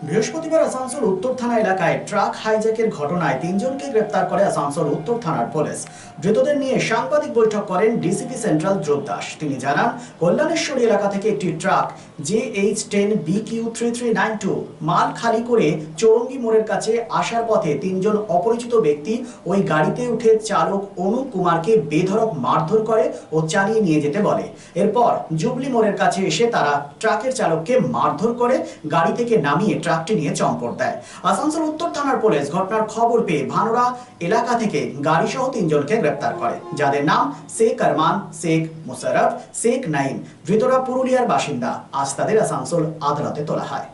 বৃহস্পতিবার আসানসোল উত্তর থানা এলাকায় ট্রাক হাইজ্যাকের ঘটনায় তিনজনকে গ্রেপ্তার করে আসানসোল উত্তর থানার পুলিশ। ধৃতদের নিয়ে সাংবাদিক বৈঠক করেন ডিসিপি সেন্ট্রাল ধ্রুব দাস। তিনি জানান, কল্যাণেশ্বরী এলাকা থেকে একটি ট্রাক JH10BQ3392 মাল খালি করে চৌরঙ্গি মোড়ের কাছে আসার পথে তিনজন অপরিচিত ব্যক্তি ওই গাড়িতে উঠে চালক অনুপ কুমারকে বেধড়ক মারধর করে ও চালিয়ে নিয়ে যেতে বলে। এরপর জুবলি মোড়ের কাছে এসে তারা ট্রাকের চালককে মারধর করে গাড়ি থেকে নামিয়ে ট্রাকটি নিয়ে চম্পট দেয়। আসানসোল উত্তর থানার পুলিশ ঘটনার খবর পেয়ে ভানোরা এলাকা থেকে গাড়িসহ তিনজনকে গ্রেপ্তার করে, যাদের নাম শেখ আরমান, শেখ মুশারফ, শেখ নাইম। ধৃতরা পুরুলিয়ার বাসিন্দা। আজ তাদের আসানসোল আদালতে তোলা হয়।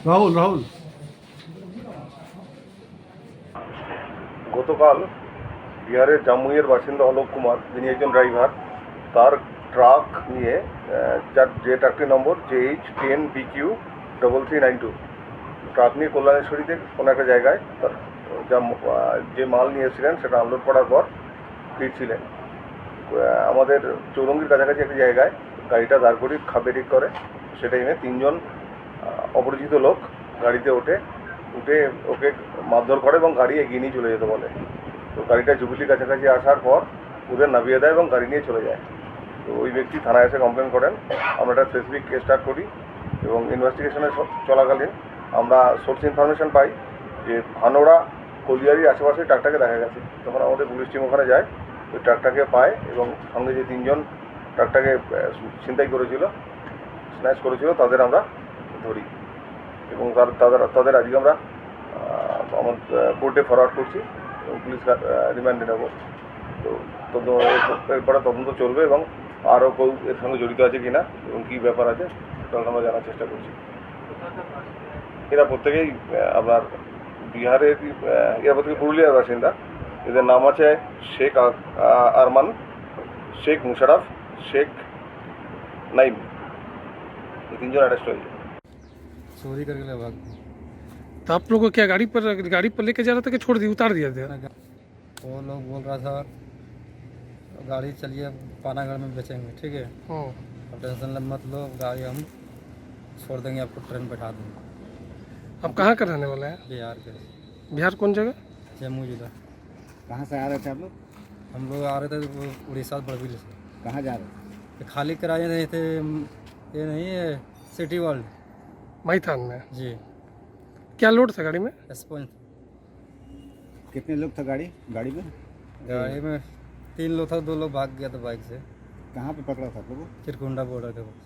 রাহুল রাহুল গতকাল বিহারের জামুইয়ের বাসিন্দা অলোক কুমার, যিনি একজন ড্রাইভার, তার ট্রাক নিয়ে যে ট্রাকটির নম্বর JH10BQ3392 ট্রাক নিয়ে কল্যাণেশ্বরীতে কোনো একটা জায়গায় তার যে মাল নিয়ে এসেছিলেন সেটা আনলোড করার পর ফিরছিলেন। আমাদের চৌরঙ্গির কাছাকাছি একটা জায়গায় গাড়িটা দাঁড় করিয়ে খাবে ঠিক করে। সে টাইমে তিনজন অপরিচিত লোক গাড়িতে উঠে ওকে মারধর করে এবং গাড়ি এগিয়ে নিয়ে চলে যেতে বলে। তো গাড়িটা জুবিলির কাছাকাছি আসার পর ওদের নামিয়ে দেয় এবং গাড়ি নিয়ে চলে যায়। তো ওই ব্যক্তি থানায় এসে কমপ্লেন করেন। আমরা একটা স্পেসিফিক কেস স্টার্ট করি এবং ইনভেস্টিগেশনের চলাকালীন আমরা সোর্স ইনফরমেশন পাই যে ভানোরা কলিয়ারির আশেপাশে ট্রাকটাকে দেখা গেছে। তখন আমাদের পুলিশ টিম ওখানে যায়, ওই ট্রাকটাকে পায় এবং সঙ্গে যে তিনজন ট্রাকটাকে ছিনতাই করেছিল, স্ন্যাচ করেছিল, তাদের আমরা ধরি এবং তাদের আজকে আমরা আমার কোর্টে ফরওয়ার্ড করছি এবং পুলিশ রিমান্ডে নেব। তো এরপরে তদন্ত চলবে এবং আরও কেউ এর সঙ্গে জড়িত আছে কিনা এবং কী ব্যাপার আছে সেটা আমরা জানার চেষ্টা করছি। এরা প্রত্যেকেই আপনার বিহারের, এরা প্রত্যেকে পুরুলিয়ার বাসিন্দা। এদের নাম আছে শেখ আরমান, শেখ মুশারফ, শেখ নাইম। এই তিনজন অ্যারেস্ট হয়েছে। चोरी करके ले भाग। तो आप लोग को क्या गाड़ी पर लेके जा रहा था कि छोड़ दिया, उतार दिया था? वो लोग बोल रहा था गाड़ी चलिए पानागढ़ में बेचेंगे, ठीक है, अब टेंशन मत लो, गाड़ी हम छोड़ देंगे, आपको ट्रेन बैठा देंगे। आप कहाँ का रहने वाले हैं? बिहार के, बिहार कौन जगह? जम्मू जिला। कहाँ से आ रहे थे आप लोग? हम लोग आ रहे थे उड़ीसा बड़बिल से। कहाँ जा रहे थे? खाली कराए नहीं थे, ये नहीं है सिटी वर्ल्ड मैथान में। जी। क्या लोड था गाड़ी में? स्पंज। कितने लोग थे गाड़ी में? गाड़ी में 3 लोग था, 2 लोग भाग गया था बाइक से। कहाँ पे पकड़ा था आप लोगों को? चिरकुंडा बॉर्डर के पास।